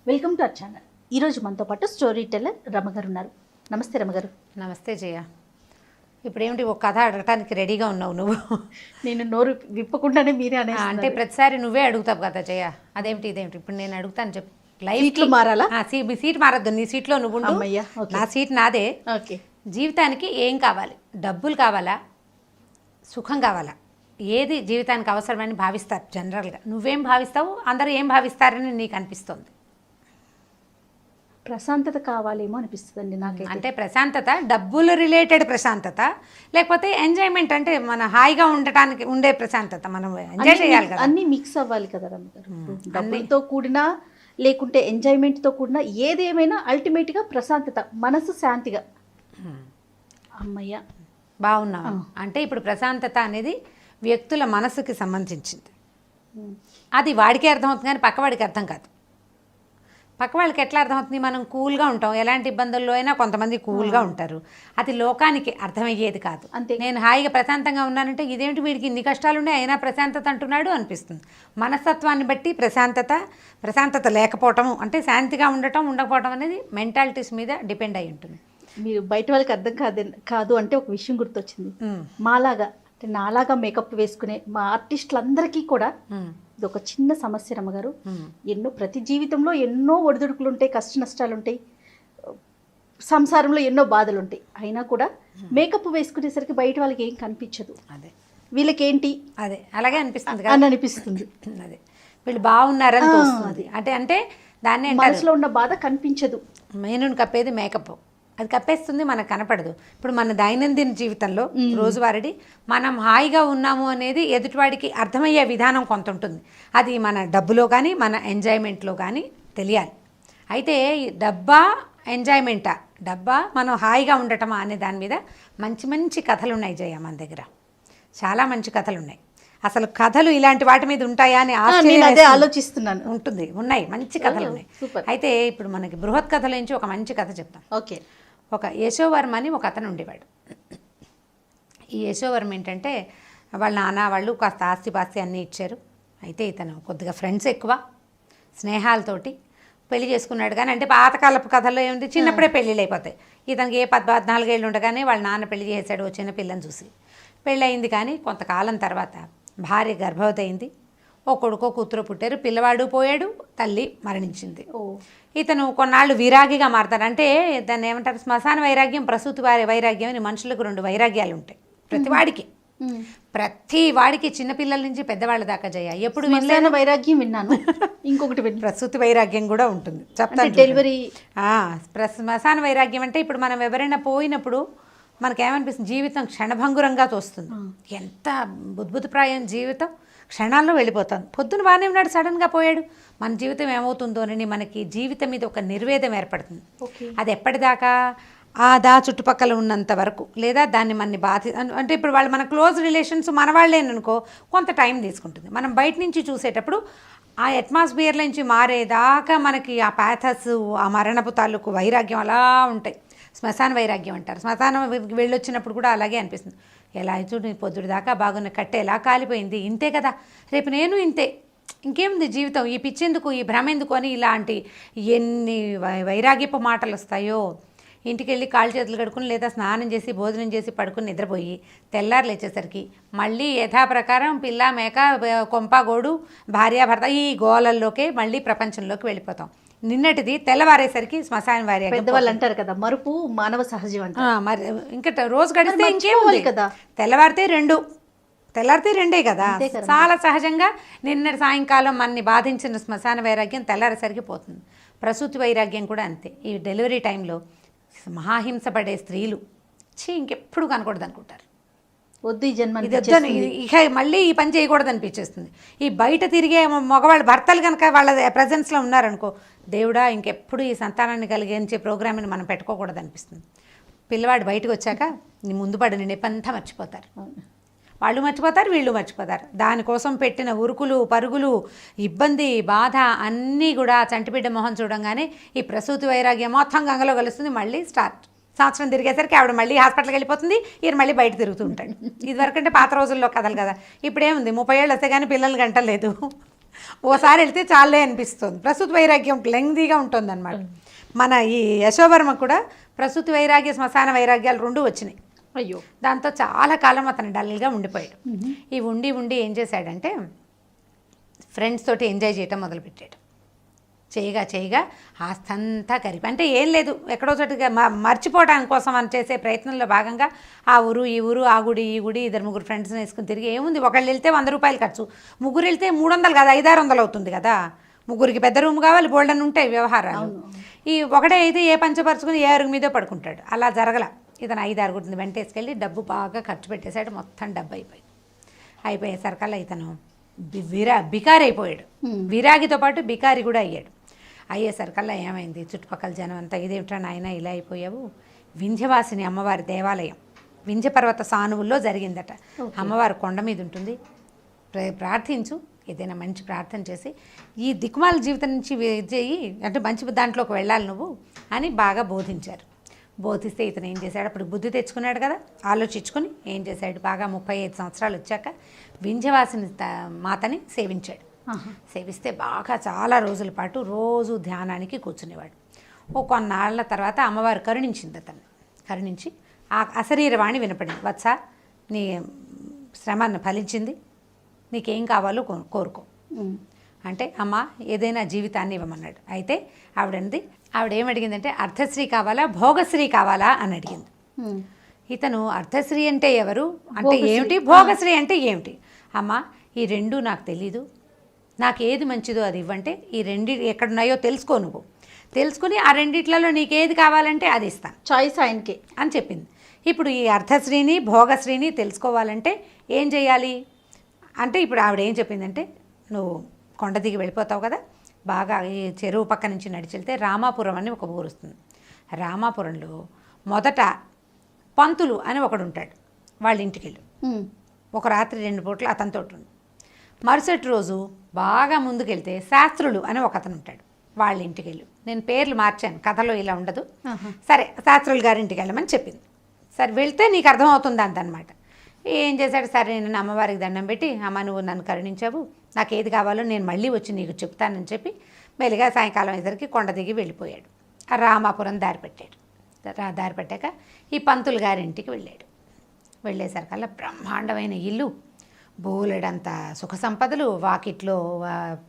Welcome to our channel. ఈరోజు మనతో పాటు స్టోరీ టెల్లర్ రమగారు ఉన్నారు. నమస్తే రమగారు. నమస్తే జయ. ఇప్పుడేమిటి ఒక కథ అడగటానికి రెడీగా ఉన్నావు నువ్వు? నేను నోరు విప్పకుండానే మీరే అనే అంటే ప్రతిసారి నువ్వే అడుగుతావు కదా జయ. అదేమిటి ఇదేమిటి ఇప్పుడు నేను అడుగుతాను చెప్పు. లైఫ్లో మారాలా? మీ సీట్ మారద్దు, నీ సీట్లో నువ్వు ఉండు. నా సీట్ నాదే. ఓకే. జీవితానికి ఏం కావాలి? డబ్బులు కావాలా, సుఖం కావాలా? ఏది జీవితానికి అవసరమని భావిస్తారు జనరల్గా? నువ్వేం భావిస్తావు, అందరూ ఏం భావిస్తారని నీకు అనిపిస్తుంది? ప్రశాంతత కావాలేమో అనిపిస్తుందండి నాకు. అంటే ప్రశాంతత, డబ్బులు రిలేటెడ్ ప్రశాంతత, లేకపోతే ఎంజాయ్మెంట్, అంటే మన హాయిగా ఉండటానికి ఉండే ప్రశాంతత, మనం ఎంజాయ్ చేయాలి కదా. అన్నీ మిక్స్ అవ్వాలి కదా రమగారు. డబ్బులతో కూడినా లేకుంటే ఎంజాయ్మెంట్తో కూడినా ఏదేమైనా అల్టిమేట్గా ప్రశాంతత, మనసు శాంతిగా. అమ్మయ్య, బాగున్నా. అంటే ఇప్పుడు ప్రశాంతత అనేది వ్యక్తుల మనసుకి సంబంధించింది. అది వాడికే అర్థమవుతుంది కానీ పక్కవాడికి అర్థం కాదు. పక్క వాళ్ళకి ఎట్లా అర్థమవుతుంది? మనం కూల్గా ఉంటాం, ఎలాంటి ఇబ్బందుల్లో అయినా కొంతమంది కూల్గా ఉంటారు. అది లోకానికి అర్థమయ్యేది కాదు. అంతే. నేను హాయిగా ప్రశాంతంగా ఉన్నానంటే ఇదేంటి వీడికి ఇన్ని కష్టాలు ఉన్నాయి అయినా ప్రశాంతత అంటున్నాడు అనిపిస్తుంది. మనస్తత్వాన్ని బట్టి ప్రశాంతత లేకపోవటము అంటే శాంతిగా ఉండటం ఉండకపోవటం అనేది మెంటాలిటీస్ మీద డిపెండ్ అయి ఉంటుంది. మీరు బయట వాళ్ళకి అర్థం కాదు అంటే ఒక విషయం గుర్తొచ్చింది. మాలాగా అంటే నాలాగా మేకప్ వేసుకునే మా ఆర్టిస్టులందరికీ కూడా ఇది ఒక చిన్న సమస్య రమ్మగారు. ప్రతి జీవితంలో ఎన్నో ఒడిదుడుకులు ఉంటాయి, కష్ట నష్టాలు ఉంటాయి, సంసారంలో ఎన్నో బాధలు ఉంటాయి. అయినా కూడా మేకప్ వేసుకునేసరికి బయట వాళ్ళకి ఏం కనిపించదు. అదే వీళ్ళకేంటి అదే అలాగే అనిపిస్తుంది అని అనిపిస్తుంది. అదే వీళ్ళు బాగున్నారని తోస్తుంది. అంటే దాన్ని మనసులో ఉన్న బాధ కనిపించదు. మెయిన్ కప్పేది మేకప్, అది కప్పేస్తుంది, మనకు కనపడదు. ఇప్పుడు మన దైనందిన జీవితంలో రోజువారీ మనం హాయిగా ఉన్నాము అనేది ఎదుటివాడికి అర్థమయ్యే విధానం కొంత ఉంటుంది. అది మన డబ్బులో కానీ మన ఎంజాయ్మెంట్లో కానీ తెలియాలి. అయితే డబ్బా ఎంజాయ్మెంటా, డబ్బా మనం హాయిగా ఉండటమా అనే దాని మీద మంచి మంచి కథలు ఉన్నాయి జయ మన దగ్గర. చాలా మంచి కథలు ఉన్నాయి. అసలు కథలు ఇలాంటి వాటి మీద ఉంటాయా అని అదే ఆలోచిస్తున్నాను. ఉన్నాయి మంచి కథలు ఉన్నాయి. అయితే ఇప్పుడు మనకి బృహత్ కథల నుంచి ఒక మంచి కథ చెప్తాం. ఓకే. ఒక యశోవర్మ అని ఒక అతను ఉండేవాడు. ఈ యశోవర్మ ఏంటంటే వాళ్ళ నాన్న వాళ్ళు కాస్త ఆస్తిపాస్తి అన్నీ ఇచ్చారు. అయితే ఇతను కొద్దిగా ఫ్రెండ్స్ ఎక్కువ, స్నేహాలతోటి పెళ్లి చేసుకున్నాడు. కానీ అంటే పాతకాలపు కథల్లో ఏముంది, చిన్నప్పుడే పెళ్ళిళ్ళు అయిపోతాయి. ఇతనికి 14 ఏళ్ళు ఉండగానే వాళ్ళ నాన్న పెళ్లి చేశాడు ఓ చిన్న పిల్లని చూసి. పెళ్ళి అయింది. కానీ కొంతకాలం తర్వాత భార్య గర్భవతి అయింది. ఓ కొడుకో కూతురు పుట్టారు. పిల్లవాడు పోయాడు, తల్లి మరణించింది. ఇతను కొన్నాళ్ళు విరాగిగా మారతాడు. అంటే దాన్ని ఏమంటారు, శ్మశాన వైరాగ్యం, ప్రసూతి వైరాగ్యం అని మనుషులకు 2 వైరాగ్యాలు ఉంటాయి ప్రతి వాడికి చిన్నపిల్లల నుంచి పెద్దవాళ్ళ దాకా జయ. ఎప్పుడు శ్మశాన వైరాగ్యం విన్నాను, ఇంకొకటి ప్రసూతి వైరాగ్యం కూడా ఉంటుంది చెప్తాను. డెలివరీ శ్మశాన వైరాగ్యం అంటే ఇప్పుడు మనం ఎవరైనా పోయినప్పుడు మనకేమనిపిస్తుంది, జీవితం క్షణభంగురంగా తోస్తుంది. ఎంత బుద్భుతప్రాయం జీవితం, క్షణాల్లో వెళ్ళిపోతాం. పొద్దున బాగానే ఉన్నాడు, సడన్గా పోయాడు. మన జీవితం ఏమవుతుందో అని మనకి జీవితం మీద ఒక నిర్వేదం ఏర్పడుతుంది. అది ఎప్పటిదాకా చుట్టుపక్కల ఉన్నంత వరకు, లేదా దాన్ని మన అంటే ఇప్పుడు వాళ్ళు మన క్లోజ్ రిలేషన్స్ మన వాళ్ళేననుకో కొంత టైం తీసుకుంటుంది. మనం బయట నుంచి చూసేటప్పుడు ఆ అట్మాస్ఫియర్ నుంచి మారేదాకా మనకి ఆ ప్యాథస్, ఆ మరణపు తాలూకు వైరాగ్యం అలా ఉంటాయి. శ్మశాన వైరాగ్యం అంటారు. శ్మశానం వెళ్ళొచ్చినప్పుడు కూడా అలాగే అనిపిస్తుంది. ఎలా చూడు పొద్దుడు దాకా బాగున్న కట్టె ఎలా కాలిపోయింది, ఇంతే కదా, రేపు నేను ఇంతే, ఇంకేముంది జీవితం, ఈ పిచ్చెందుకు, ఈ భ్రమ ఎందుకు అని ఇలాంటి ఎన్ని వైరాగ్యపు మాటలు వస్తాయో. ఇంటికి వెళ్ళి కాళ్ళు చేతులు కడుక్కుని లేదా స్నానం చేసి భోజనం చేసి పడుకుని నిద్రపోయి తెల్లారు లేచేసరికి మళ్ళీ యథాప్రకారం పిల్ల మేక కొంపగోడు భార్యాభర్త ఈ గోలల్లోకే మళ్ళీ ప్రపంచంలోకి వెళ్ళిపోతాం. నిన్నటిది తెల్లవారేసరికి శ్మశాన వైరాగ్యం. పెద్దవాళ్ళు అంటారు కదా, మరుపు మానవ సహజం అంటే. మరి ఇంకా రోజు గడిస్తే ఇంకేముంది కదా, తెల్లవారితే రెండే కదా, చాలా సహజంగా. నిన్నటి సాయంకాలం మనని బాధించిన శ్మశాన వైరాగ్యం తెల్లారేసరికి పోతుంది. ప్రసూతి వైరాగ్యం కూడా అంతే. ఈ డెలివరీ టైంలో మహాహింస పడే స్త్రీలు ఇంకెప్పుడు కనకూడదు అనుకుంటారు. వద్దు ఈ జన్మ, ఇక మళ్ళీ ఈ పని చేయకూడదు అనిపించేస్తుంది. ఈ బయట తిరిగే మగవాళ్ళు భర్తలు కనుక వాళ్ళ ప్రజెన్స్లో ఉన్నారనుకో, దేవుడా ఇంకెప్పుడు ఈ సంతానాన్ని కలిగించే ప్రోగ్రామ్ని మనం పెట్టుకోకూడదు అనిపిస్తుంది. పిల్లవాడు బయటకు వచ్చాక నీ ముందు పడిన నెప్పంతా మర్చిపోతారు. వాళ్ళు మర్చిపోతారు, వీళ్ళు మర్చిపోతారు. దానికోసం పెట్టిన ఉరుకులు పరుగులు, ఇబ్బంది, బాధ అన్నీ కూడా చంటిబిడ్డ మొహం చూడంగానే ఈ ప్రసూతి వైరాగ్యం మొత్తం గంగలో కలుస్తుంది. మళ్ళీ స్టార్ట్. సంవత్సరం తిరిగేసరికి ఆవిడ మళ్ళీ హాస్పిటల్కి వెళ్ళిపోతుంది, ఈయన మళ్ళీ బయట తిరుగుతూ ఉంటాడు. ఇదివరకంటే పాత రోజుల్లో కథలు కదా. ఇప్పుడేముంది, 30 ఏళ్ళు వస్తే కానీ పిల్లలు గంటలేదు. ఓసారి వెళ్తే చాలే అనిపిస్తుంది. ప్రసూతి వైరాగ్యం లెంగ్దీగా ఉంటుంది అనమాట. మన ఈ యశోవర్మ కూడా ప్రసూతి వైరాగ్య శ్మశాన వైరాగ్యాలు 2 వచ్చినాయి. అయ్యో. దాంతో చాలా కాలం అతను డల్గా ఉండిపోయాడు. ఈ ఉండి ఏం చేశాడంటే ఫ్రెండ్స్ తోటి ఎంజాయ్ చేయటం మొదలుపెట్టాడు. చేయగా ఆస్తంతా కరిపి, అంటే ఏం లేదు, ఎక్కడో చోటుగా మర్చిపోవడానికి కోసం అని చేసే ప్రయత్నంలో భాగంగా ఆ ఊరు ఈ ఊరు, ఆ గుడి ఈ గుడి, 2-3 ఫ్రెండ్స్ని వేసుకుని తిరిగి ఏముంది, ఒకళ్ళు వెళ్తే 100 రూపాయలు ఖర్చు, ముగ్గురు వెళ్తే 300 కాదు 500-600 అవుతుంది కదా. ముగ్గురికి పెద్ద రూమ్ కావాలి, బోల్డన్ ఉంటాయి వ్యవహారాలు. ఈ ఒకటే అయితే ఏ పంచపరుచుకుని ఏ అరుగు మీదో పడుకుంటాడు. అలా జరగల. ఇతను 5-6 వెంటేసుకెళ్ళి డబ్బు బాగా ఖర్చు పెట్టేశాడు. మొత్తం డబ్బు అయిపోయేసరికల్లా ఇతను బికారి అయిపోయాడు. విరాగితో పాటు బికారి కూడా అయ్యేసరికల్లా ఏమైంది, చుట్టుపక్కల జనం అంతా ఇదేమిట్రా నాయన ఇలా అయిపోయావు, వింధ్యవాసిని అమ్మవారి దేవాలయం వింధ్య పర్వత సానువుల్లో జరిగిందట. అమ్మవారు కొండ మీద ఉంటుంది, ప్రార్థించు, ఏదైనా మంచి ప్రార్థన చేసి ఈ దిక్కుమాల జీవితం నుంచి చేయి, అంటే మంచి దాంట్లోకి వెళ్ళాలి నువ్వు అని బాగా బోధించారు. బోధిస్తే ఇతను ఏం చేశాడు, అప్పుడు బుద్ధి తెచ్చుకున్నాడు కదా, ఆలోచించుకుని ఏం చేశాడు, బాగా 35 సంవత్సరాలు వచ్చాక వింధ్యవాసిని మాతని సేవించాడు. సేవిస్తే బాగా చాలా రోజుల పాటు రోజు ధ్యానానికి కూర్చునేవాడు. కొన్నాళ్ళ తర్వాత అమ్మవారు కరుణించింది అతన్ని. కరుణించి ఆ అశరీరవాణి వినపడింది, వత్స నీ శ్రమను ఫలించింది, నీకేం కావాలో కోరుకో అంటే అమ్మ ఏదైనా జీవితాన్ని ఇవ్వమన్నాడు. అయితే ఆవిడేమడిగిందంటే అర్థశ్రీ కావాలా భోగశ్రీ కావాలా అని అడిగింది. ఇతను అర్థశ్రీ అంటే ఎవరు అంటే ఏమిటి, భోగశ్రీ అంటే ఏమిటి, అమ్మ ఈ 2 నాకు తెలీదు, నాకు ఏది మంచిదో అది ఇవ్వంటే ఈ 2 ఎక్కడున్నాయో తెలుసుకో, నువ్వు తెలుసుకుని ఆ 2 నీకేది కావాలంటే అది ఇస్తాను, చాయిస్ ఆయనకి అని చెప్పింది. ఇప్పుడు ఈ అర్థశ్రీని భోగశ్రీని తెలుసుకోవాలంటే ఏం చేయాలి అంటే ఇప్పుడు ఆవిడ ఏం చెప్పిందంటే, నువ్వు కొండ దిగి వెళ్ళిపోతావు కదా, బాగా ఈ చెరువు పక్క నుంచి నడిచి వెళ్తే రామాపురం అని ఒక ఊరు వస్తుంది. రామాపురంలో మొదట పంతులు అని ఒకడు ఉంటాడు, వాళ్ళ ఇంటికి వెళ్ళు, ఒక రాత్రి 2 పూటలు అతనితో ఉండు. మరుసటి రోజు బాగా ముందుకెళ్తే శాస్త్రులు అని ఒక అతను ఉంటాడు, వాళ్ళ ఇంటికి వెళ్ళు. నేను పేర్లు మార్చాను, కథలో ఇలా ఉండదు, సరే శాస్త్రులు గారి ఇంటికి వెళ్ళమని చెప్పింది. సరే వెళ్తే నీకు అర్థమవుతుంది అంతనమాట. ఏం చేశాడు, సరే నేను అమ్మవారికి దండం పెట్టి, అమ్మ నువ్వు నన్ను కరుణించావు, నాకు ఏది కావాలో నేను మళ్ళీ వచ్చి నీకు చెప్తానని చెప్పి మెల్లిగా సాయంకాలం ఎదురికి కొండ దిగి వెళ్ళిపోయాడు. ఆ రామాపురం దారి పెట్టాక ఈ పంతులు గారి ఇంటికి వెళ్ళాడు. వెళ్ళేసరికల్లా బ్రహ్మాండమైన ఇల్లు, బోలెడంత సుఖ సంపదలు, వాకిట్లో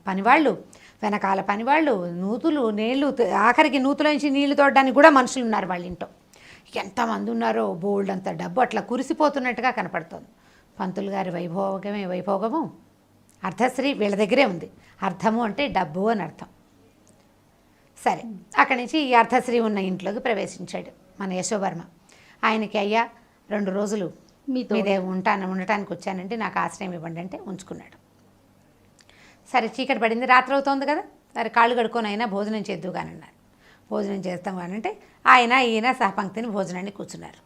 పనివాళ్ళు, వెనకాల పనివాళ్ళు, నూతులు, నీళ్లు, ఆఖరికి నూతుల నుంచి నీళ్లు తోడడానికి కూడా మనుషులు ఉన్నారు వాళ్ళ ఇంట్లో. ఎంతమంది ఉన్నారో, బోల్డ్ అంత డబ్బు అట్లా కురిసిపోతున్నట్టుగా కనపడుతోంది. పంతులు గారి వైభోగము అర్థశ్రీ వీళ్ళ దగ్గరే ఉంది. అర్థము అంటే డబ్బు అని అర్థం. సరే అక్కడి నుంచి ఈ అర్థశ్రీ ఉన్న ఇంట్లోకి ప్రవేశించాడు మన యశోవర్మ. ఆయనకి అయ్యా 2 రోజులు మీదే ఉండటానికి వచ్చానంటే నాకు ఆశ్రయం ఇవ్వండి అంటే ఉంచుకున్నాడు. సరే చీకటి పడింది, రాత్రి అవుతోంది కదా, సరే కాళ్ళు కడుక్కొని అయినా భోజనం చేద్దు కానన్నారు. భోజనం చేస్తాం కానంటే ఈయన సహపంక్తిని భోజనాన్ని కూర్చున్నారు.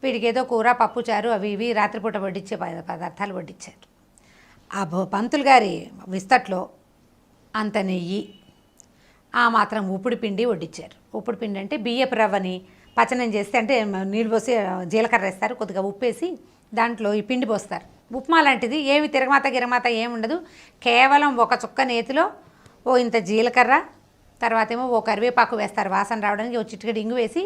వీడికి ఏదో కూర పప్పు చారు అవి ఇవి రాత్రిపూట వడ్డించే పదార్థాలు వడ్డించారు. ఆ పంతులు గారి విస్తట్లో అంత నెయ్యి, ఆ మాత్రం ఉప్పుడు పిండి వడ్డించారు. ఉప్పుడు పిండి అంటే బియ్యపు రవ్వని పచనం చేస్తే, అంటే నీళ్ళు పోసి జీలకర్ర వేస్తారు, కొద్దిగా ఉప్పేసి దాంట్లో ఈ పిండి పోస్తారు. ఉప్మా లాంటిది, ఏమి గిరమాత ఏమి ఉండదు, కేవలం ఒక చుక్క నేతిలో ఇంత జీలకర్ర, తర్వాత ఏమో కరివేపాకు వేస్తారు వాసన రావడానికి, చిటికెడు ఇంగు వేసి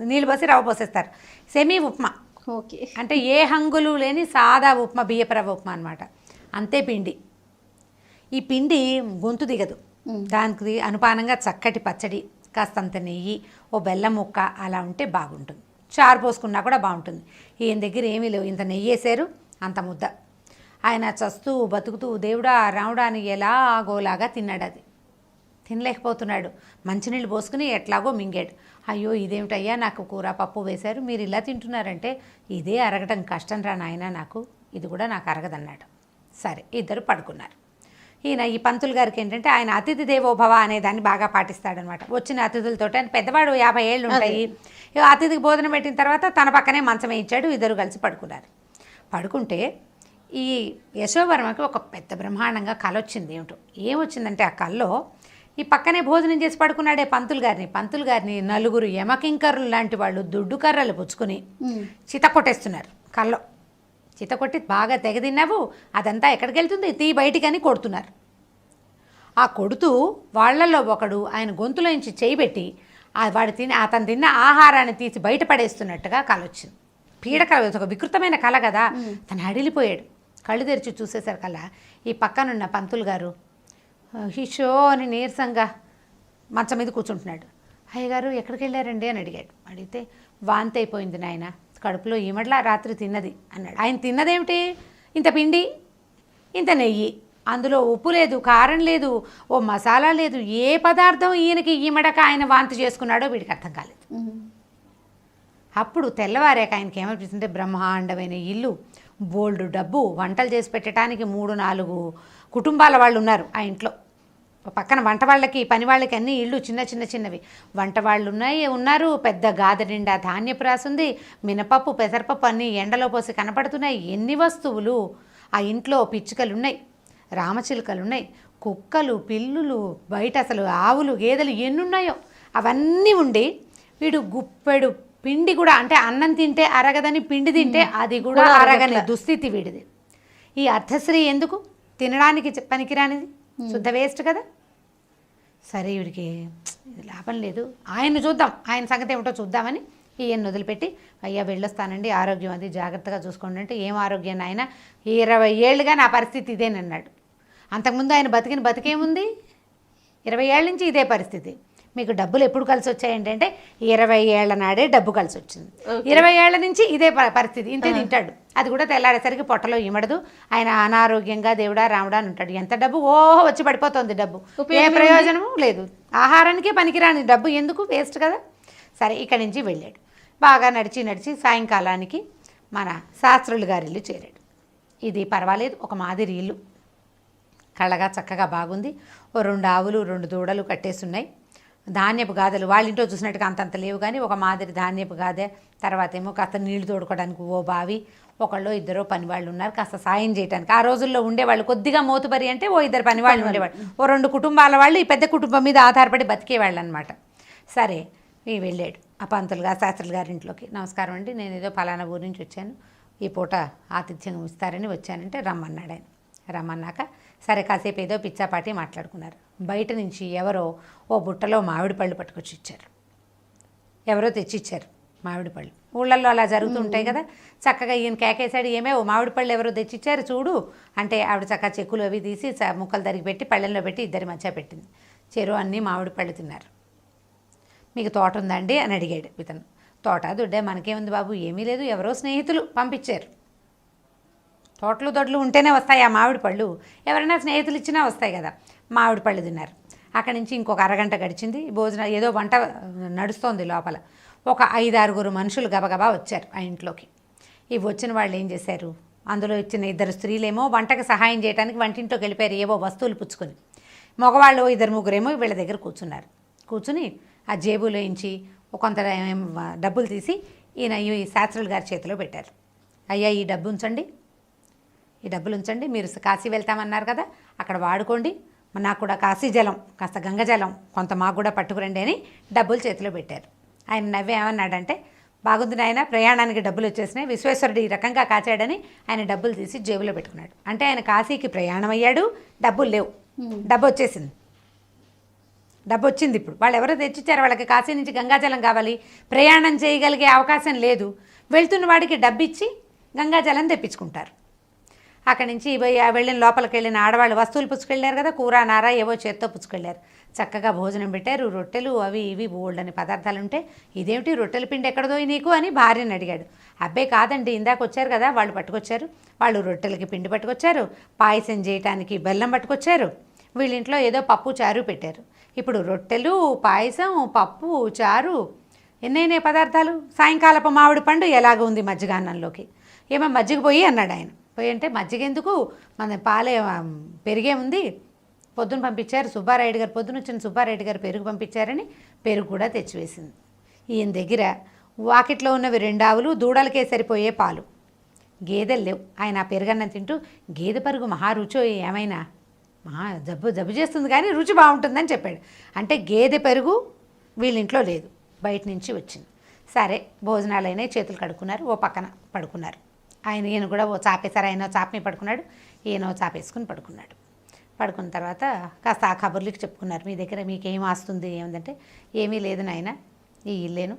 నీళ్ళు పోసి రవ్వ పోసేస్తారు. సెమీ ఉప్మా. ఓకే, అంటే ఏ హంగులు లేని సాదా ఉప్మా, బియ్యపు రవ్వ ఉప్మా అనమాట. అంతే పిండి. ఈ పిండి గొంతు దిగదు, దానికి అనుపానంగా చక్కటి పచ్చడి, కాస్తంత నెయ్యి, బెల్లం ముక్క అలా ఉంటే బాగుంటుంది. చారు పోసుకున్నా కూడా బాగుంటుంది. ఈయన దగ్గర ఏమీ లేవు, ఇంత నెయ్యి వేసారు, అంత ముద్ద. ఆయన చస్తూ బతుకుతూ దేవుడా రాముడా అని ఎలాగోలాగా తిన్నాడు. అది తినలేకపోతున్నాడు. మంచినీళ్ళు పోసుకుని ఎట్లాగో మింగాడు. అయ్యో ఇదేమిటయ్యా, నాకు కూర పప్పు వేశారు, మీరు ఇలా తింటున్నారంటే ఇదే అరగటం కష్టం రా నాయన, నాకు ఇది కూడా నాకు అరగదన్నాడు. సరే ఇద్దరు పడుకున్నారు. ఈయన ఈ పంతులు గారికి ఏంటంటే ఆయన అతిథి దేవోభవ అనే దాన్ని బాగా పాటిస్తాడనమాట. వచ్చిన అతిథులతో, ఆయన పెద్దవాడు 50 ఏళ్ళు ఉంటాయి, అతిథికి భోజనం పెట్టిన తర్వాత తన పక్కనే మంచం వేయించాడు. ఇద్దరు కలిసి పడుకున్నారు. పడుకుంటే ఈ యశోవర్మకి ఒక పెద్ద బ్రహ్మాండంగా కల వచ్చింది. ఏమొచ్చిందంటే ఆ కల్లో ఈ పక్కనే భోజనం చేసి పడుకున్నాడే పంతులు గారిని 4 యమకింకర్లు లాంటి వాళ్ళు దుడ్డు కర్రలు పుచ్చుకుని చిత కొట్టేస్తున్నారు. కల్లో చిత కొట్టి బాగా తెగ తిన్నావు, అదంతా ఎక్కడికి వెళ్తుంది, తీ బయటికని కొడుతున్నారు. ఆ కొడుతూ వాళ్ళల్లో ఒకడు ఆయన గొంతులోంచి చేయి పెట్టి అతను తిన్న ఆహారాన్ని తీసి బయటపడేస్తున్నట్టుగా కల వచ్చింది. పీడకల, ఒక వికృతమైన కళ కదా. తను అడిలిపోయాడు. కళ్ళు తెరిచి చూసేసరికల్లా ఈ పక్కనున్న పంతులు గారు హిషో అని నీరసంగా మంచం మీద కూర్చుంటున్నాడు. అయ్యగారు ఎక్కడికి వెళ్ళారండి అని అడిగాడు. అడిగితే వాంతి అయిపోయింది నాయన, కడుపులో ఈమడ్లా రాత్రి తిన్నది అన్నాడు. ఆయన తిన్నదేమిటి? ఇంత పిండి, ఇంత నెయ్యి, అందులో ఉప్పు లేదు, కారం లేదు, ఓ మసాలా లేదు. ఏ పదార్థం ఈయనకి ఈమడక ఆయన వాంతి చేసుకున్నాడో వీడికి అర్థం కాలేదు. అప్పుడు తెల్లవారాక ఆయనకి ఏమనిపిస్తుంటే బ్రహ్మాండమైన ఇల్లు, బోల్డు డబ్బు, వంటలు చేసి పెట్టడానికి 3-4 కుటుంబాల వాళ్ళు ఉన్నారు ఆ ఇంట్లో. పక్కన వంట వాళ్ళకి, పని వాళ్ళకి అన్ని ఇళ్ళు చిన్నవి వంట వాళ్ళు ఉన్నారు. పెద్ద గాథ నిండా ధాన్యపు రాసుంది, మినపప్పు, పెసరపప్పు అన్నీ ఎండలో పోసి కనపడుతున్నాయి. ఎన్ని వస్తువులు! ఆ ఇంట్లో పిచ్చుకలు ఉన్నాయి, రామచిలుకలు ఉన్నాయి, కుక్కలు, పిల్లులు, బయట అసలు ఆవులు, గేదెలు ఎన్నున్నాయో అవన్నీ ఉండి వీడు గుప్పెడు పిండి కూడా, అంటే అన్నం తింటే అరగదని పిండి తింటే అది కూడా అరగని దుస్థితి వీడిది. ఈ అర్ధశ్రీ ఎందుకు? తినడానికి పనికిరానిది, శుద్ధ వేస్ట్ కదా. సరే వీడికి లాభం లేదు, ఆయన్ని చూద్దాం, ఆయన సంగతి ఏమిటో చూద్దామని ఈయన్ని వదిలిపెట్టి, అయ్యా వెళ్ళొస్తానండి, ఆరోగ్యం అది జాగ్రత్తగా చూసుకోండి అంటే, ఏం ఆరోగ్యాన్ని ఆయన 20 ఏళ్ళుగా నా పరిస్థితి ఇదేనన్నాడు. అంతకుముందు ఆయన బతికేముంది? 20 ఏళ్ళ నుంచి ఇదే పరిస్థితి. మీకు డబ్బులు ఎప్పుడు కలిసి వచ్చాయండి అంటే 20 ఏళ్ల నాడే డబ్బు కలిసి వచ్చింది. 20 ఏళ్ల నుంచి ఇదే పరిస్థితి, ఇంతే తింటాడు. అది కూడా తెల్లారేసరికి పొట్టలో ఇమడదు. ఆయన అనారోగ్యంగా దేవుడా రాముడా అని ఉంటాడు. ఎంత డబ్బు వచ్చి పడిపోతుంది డబ్బు, ఏ ప్రయోజనము లేదు. ఆహారానికే పనికిరాని డబ్బు ఎందుకు, వేస్ట్ కదా. సరే ఇక్కడి నుంచి వెళ్ళాడు. బాగా నడిచి సాయంకాలానికి మన శాస్త్రులు గారి ఇల్లు చేరాడు. ఇది పర్వాలేదు, ఒక మాదిరి ఇల్లు, కళ్ళగా చక్కగా బాగుంది. ఓ 2 ఆవులు 2 దూడలు కట్టేస్తున్నాయి. ధాన్యపు గాదెలు వాళ్ళ ఇంట్లో చూసినట్టుగా అంతంత లేవు, కానీ ఒక మాదిరి ధాన్యపు గాదె. తర్వాత ఏమో కాస్త నీళ్లు తోడుకోవడానికి ఓ బావి, ఒకళ్ళు 2 పనివాళ్ళు ఉన్నారు కాస్త సాయం చేయడానికి. ఆ రోజుల్లో ఉండేవాళ్ళు కొద్దిగా మోతుబరి అంటే ఓ 2 పనివాళ్ళు ఉండేవాళ్ళు. ఓ 2 కుటుంబాల వాళ్ళు ఈ పెద్ద కుటుంబం మీద ఆధారపడి బతికేవాళ్ళు అనమాట. సరే వెళ్ళాడు ఆ పంతులు గారు శాస్త్రులు గారి ఇంట్లోకి. నమస్కారం అండి, నేను ఏదో ఫలానా ఊరి నుంచి వచ్చాను, ఈ పూట ఆతిథ్యం ఇస్తారని వచ్చానంటే రమ్మన్నాడు ఆయన. రమ్మన్నాక సరే కాసేపు ఏదో పిచ్చాపాటి మాట్లాడుకున్నారు. బయట నుంచి ఎవరో ఓ బుట్టలో మామిడి పళ్ళు పట్టుకొచ్చి ఇచ్చారు. ఎవరో తెచ్చిచ్చారు మామిడి పళ్ళు. ఊళ్ళల్లో అలా జరుగుతూ ఉంటాయి కదా. చక్కగా ఈయన కేకేశాడు, ఏమే ఓ మామిడి పళ్ళు ఎవరో తెచ్చిచ్చారు చూడు అంటే, ఆవిడ చక్కగా చెక్కులు అవి తీసి ముక్కలు తరిగి పెట్టి పళ్ళెంలో పెట్టి ఇద్దరి మధ్య పెట్టింది. చెరు అన్నీ మామిడి పళ్ళు తిన్నారు. మీకు తోట ఉందండి అని అడిగాడు ఇతను. తోట దుడ్డే మనకేముంది బాబు, ఏమీ లేదు, ఎవరో స్నేహితులు పంపించారు. తోటలు దొడ్లు ఉంటేనే వస్తాయి ఆ మామిడి పళ్ళు, ఎవరైనా స్నేహితులు ఇచ్చినా వస్తాయి కదా. మామిడి పళ్ళు తిన్నారు. అక్కడి నుంచి ఇంకొక అరగంట గడిచింది. భోజనం ఏదో వంట నడుస్తోంది లోపల. ఒక 5-6 మనుషులు గబగబా వచ్చారు ఆ ఇంట్లోకి. ఇవి వచ్చిన వాళ్ళు ఏం చేశారు, అందులో ఇచ్చిన 2 స్త్రీలేమో వంటకు సహాయం చేయడానికి వంటింట్లోకి వెళ్ళిపోయారు ఏవో వస్తువులు పుచ్చుకొని. మగవాళ్ళు 2-3 వీళ్ళ దగ్గర కూర్చున్నారు. కూర్చుని ఆ జేబులోంచి కొంత డబ్బులు తీసి ఈ శాస్త్రులు గారి చేతిలో పెట్టారు. అయ్యా ఈ డబ్బు ఉంచండి, ఈ డబ్బులు ఉంచండి, మీరు కాశీ వెళ్తామన్నారు కదా అక్కడ వాడుకోండి, నాకు కూడా కాశీ జలం కాస్త గంగజలం కొంత మాకు కూడా పట్టుకురండి అని డబ్బులు చేతిలో పెట్టారు. ఆయన నవ్వే ఏమన్నాడంటే, బాగుంది నాయన, ప్రయాణానికి డబ్బులు వచ్చేసినాయి, విశ్వేశ్వరుడు ఈ రకంగా కాచాడని ఆయన డబ్బులు తీసి జేబులో పెట్టుకున్నాడు. అంటే ఆయన కాశీకి ప్రయాణం అయ్యాడు, డబ్బులు లేవు, డబ్బు వచ్చేసింది. డబ్బు వచ్చింది. ఇప్పుడు వాళ్ళు ఎవరో తెచ్చిచ్చారు, వాళ్ళకి కాశీ నుంచి గంగాజలం కావాలి, ప్రయాణం చేయగలిగే అవకాశం లేదు, వెళ్తున్న వాడికి డబ్బు ఇచ్చి గంగాజలం తెప్పించుకుంటారు. అక్కడి నుంచి వెళ్ళిన లోపలికి వెళ్ళిన ఆడవాళ్ళు వస్తువులు పుచ్చుకెళ్ళారు కదా, కూర నార ఏవో చేత్తో పుచ్చుకెళ్ళారు. చక్కగా భోజనం పెట్టారు, రొట్టెలు అవి ఇవి బోల్డని పదార్థాలు ఉంటే, ఇదేమిటి రొట్టెల పిండి ఎక్కడదో నీకు అని భార్యని అడిగాడు. అబ్బే కాదండి, ఇందాక వచ్చారు కదా వాళ్ళు పట్టుకొచ్చారు, వాళ్ళు రొట్టెలకి పిండి పట్టుకొచ్చారు, పాయసం చేయటానికి బెల్లం పట్టుకొచ్చారు, వీళ్ళింట్లో ఏదో పప్పు చారు పెట్టారు. ఇప్పుడు రొట్టెలు, పాయసం, పప్పు, చారు, ఎన్నైనా పదార్థాలు. సాయంకాలపు మామిడి పండు ఎలాగ ఉంది మజ్జిగాన్నంలోకి. ఏమో మజ్జిగ పోయి అన్నాడు ఆయన. పోయి అంటే మజ్జిగ ఎందుకు, మన పాలే పెరిగే ఉంది, పొద్దున పంపించారు సుబ్బారాయుడు గారు, పొద్దున వచ్చిన సుబ్బారాయుడు గారు పెరుగు పంపించారని పెరుగు కూడా తెచ్చివేసింది. ఈయన దగ్గర వాకిట్లో ఉన్నవి 2 ఆవులు, దూడలకే సరిపోయే పాలు, గేదెలు లేవు. ఆయన ఆ పెరుగన్నం తింటూ, గేదె పరుగు మహా రుచో ఏమైనా జబ్బు చేస్తుంది కానీ రుచి బాగుంటుందని చెప్పాడు. అంటే గేదె పెరుగు వీళ్ళింట్లో లేదు, బయట నుంచి వచ్చింది. సరే భోజనాలైనా చేతులు కడుక్కున్నారు, ఓ పక్కన పడుకున్నారు. ఈయన కూడా ఓ చాపేశారు, ఆయన చాపని పడుకున్నాడు, ఈయన చాపేసుకుని పడుకున్నాడు. పడుకున్న తర్వాత కాస్త ఆ కబుర్లకి చెప్పుకున్నారు. మీ దగ్గర మీకేం ఆస్తుంది ఏముందంటే, ఏమీ లేదు నాయన, ఈ ఇల్లేను,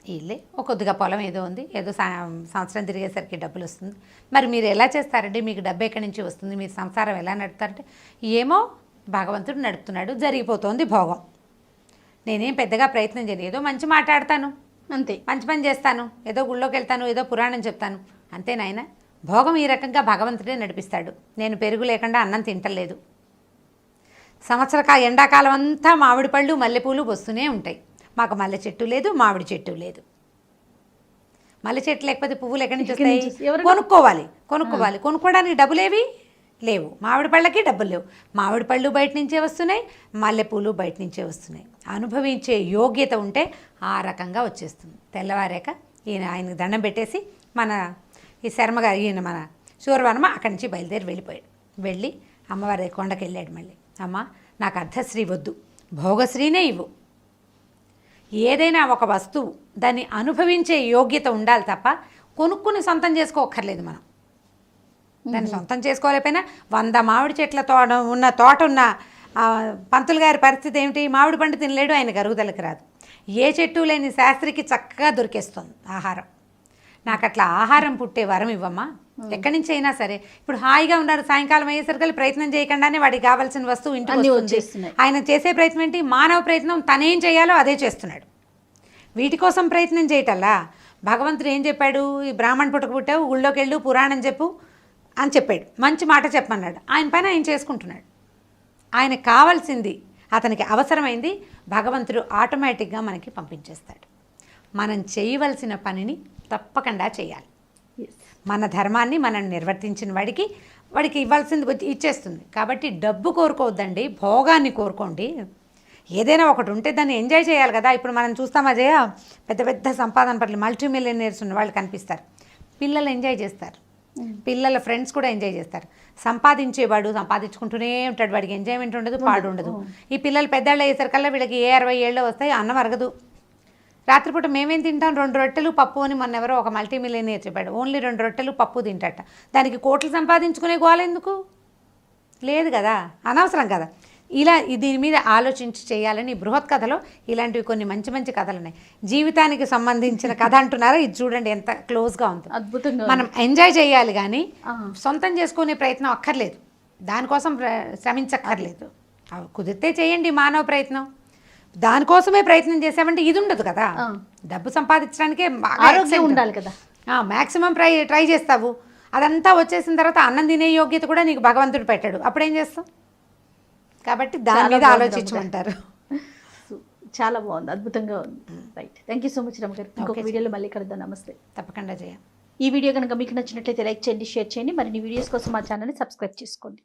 ఈ ఇల్లే, ఒక కొద్దిగా పొలం ఏదో ఉంది, ఏదో సంవత్సరం తిరిగేసరికి డబ్బులు వస్తుంది. మరి మీరు ఎలా చేస్తారండి, మీకు డబ్బు ఎక్కడి నుంచి వస్తుంది, మీరు సంసారం ఎలా నడుపుతారంటే, ఏమో భగవంతుడు నడుపుతున్నాడు, జరిగిపోతుంది భోగం, నేనేం పెద్దగా ప్రయత్నం చేయను, ఏదో మంచి మాట్లాడతాను అంతే, మంచి పని చేస్తాను, ఏదో గుళ్ళోకి వెళ్తాను, ఏదో పురాణం చెప్తాను, అంతే నాయన. భోగం ఈ రకంగా భగవంతుడే నడిపిస్తాడు. నేను పెరుగు లేకుండా అన్నం తింటలేదు. ఎండాకాలం అంతా మామిడి పళ్ళు మల్లెపూలు వస్తూనే ఉంటాయి. మాకు మల్లె చెట్టు లేదు, మామిడి చెట్టు లేదు. మల్లె చెట్టు లేకపోతే పువ్వులు ఎక్కడి నుంచి వస్తాయి? కొనుక్కోవాలి. కొనుక్కోవడానికి డబ్బులేవి లేవు. మామిడి పళ్ళకి డబ్బులు లేవు. మామిడి పళ్ళు బయట నుంచే వస్తున్నాయి, మల్లెపూలు బయట నుంచే వస్తున్నాయి. అనుభవించే యోగ్యత ఉంటే ఆ రకంగా వచ్చేస్తుంది. తెల్లవారాక ఆయనకు దండం పెట్టేసి ఈ శర్మగారు మన సూర్యవర్మ అక్కడి నుంచి బయలుదేరి వెళ్ళిపోయాడు. వెళ్ళి అమ్మవారి కొండకి వెళ్ళాడు. మళ్ళీ అమ్మ, నాకు అర్ధశ్రీ వద్దు, భోగశ్రీనే ఇవ్వు. ఏదైనా ఒక వస్తువు దాన్ని అనుభవించే యోగ్యత ఉండాలి తప్ప కొనుక్కుని సొంతం చేసుకోక్కర్లేదు. మనం దాన్ని సొంతం చేసుకోలేకపోయినా 100 మామిడి చెట్ల తోట ఉన్న పంతులు గారి పరిస్థితి ఏమిటి? మామిడి పండు తినలేడు, ఆయన అరుగుదలకు రాదు. ఏ చెట్టు లేని శాస్త్రికి చక్కగా దొరికేస్తుంది ఆహారం. నాకు అట్లా ఆహారం పుట్టే వరం ఇవ్వమ్మా, ఎక్కడి నుంచి అయినా సరే. ఇప్పుడు హాయిగా ఉన్నాడు, సాయంకాలం అయ్యేసరికి ప్రయత్నం చేయకుండానే వాడికి కావాల్సిన వస్తువు ఇంటికి వస్తుంది. ఆయన చేసే ప్రయత్నం ఏంటి? మానవ ప్రయత్నం, తనేం చేయాలో అదే చేస్తున్నాడు. వీటి కోసం ప్రయత్నం చేయటల్లా భగవంతుడు ఏం చెప్పాడు? ఈ బ్రాహ్మణ పుట్టకు పుట్టావు, ఊళ్ళోకి వెళ్ళు, పురాణం చెప్పు అని చెప్పాడు. మంచి మాట చెప్పమన్నాడు. ఆయన పైన ఆయన చేసుకుంటున్నాడు. ఆయనకు కావాల్సింది, అతనికి అవసరమైంది భగవంతుడు ఆటోమేటిక్గా మనకి పంపించేస్తాడు. మనం చేయవలసిన పనిని తప్పకుండా చేయాలి. మన ధర్మాన్ని మనం నిర్వర్తించిన వాడికి ఇవ్వాల్సింది ఇచ్చేస్తుంది. కాబట్టి డబ్బు కోరుకోవద్దండి, భోగాన్ని కోరుకోండి. ఏదైనా ఒకటి ఉంటే దాన్ని ఎంజాయ్ చేయాలి కదా. ఇప్పుడు మనం చూస్తాం అజయ, పెద్ద పెద్ద సంపాదన పట్ల మల్టీ మిలియనర్స్ ఉన్న వాళ్ళు కనిపిస్తారు. పిల్లలు ఎంజాయ్ చేస్తారు, పిల్లల ఫ్రెండ్స్ కూడా ఎంజాయ్ చేస్తారు. సంపాదించేవాడు సంపాదించుకుంటూనే ఉంటాడు, వాడికి ఎంజాయ్మెంట్ ఉండదు, పాడు ఉండదు. ఈ పిల్లలు పెద్దవాళ్ళు అయ్యేసరికల్లా వీళ్ళకి 60 ఏళ్ళు వస్తాయి, అన్నం అరగదు. రాత్రిపూట మేమేం తింటాం? 2 రొట్టెలు పప్పు అని మొన్న ఎవరో ఒక మల్టీ మిలియనర్ చెప్పాడు. ఓన్లీ 2 రొట్టెలు పప్పు తింటట. దానికి కోట్లు సంపాదించుకునే గోల ఎందుకు? లేదు కదా, అనవసరం కదా. ఇలా దీని మీద ఆలోచించి చేయాలని బృహత్ కథలో ఇలాంటివి కొన్ని మంచి మంచి కథలు ఉన్నాయి. జీవితానికి సంబంధించిన కథ అంటున్నారా? ఇది చూడండి ఎంత క్లోజ్గా ఉంది, అద్భుతంగా. మనం ఎంజాయ్ చేయాలి కానీ సొంతం చేసుకునే ప్రయత్నం అక్కర్లేదు, దానికోసం శ్రమించక్కర్లేదు. కుదిరితే చేయండి మానవ ప్రయత్నం. దానికోసమే ప్రయత్నం చేసామంటే ఇది ఉండదు కదా. డబ్బు సంపాదించడానికే ఆరోగ్యం ఉండాలి కదా. మ్యాక్సిమం ట్రై చేస్తావు, అదంతా వచ్చేసిన తర్వాత అన్నం తినే యోగ్యత కూడా నీకు భగవంతుడు పెట్టాడు, అప్పుడేం చేస్తావు? కాబట్టి దాని మీద ఆలోచించమంటారు. చాలా బాగుంది, అద్భుతంగా ఉంది. Right, thank you so much రమ్మ గారు. ఇంకొక వీడియోలో మళ్ళీ కలుద్దాం. నమస్తే. తప్పకుండా చేయ. ఈ వీడియో కనుక మీకు నచ్చినట్లయితే లైక్ చేయండి, షేర్ చేయండి. మరిన్ని వీడియోస్ కోసం మా ఛానల్ని సబ్స్క్రైబ్ చేసుకోండి.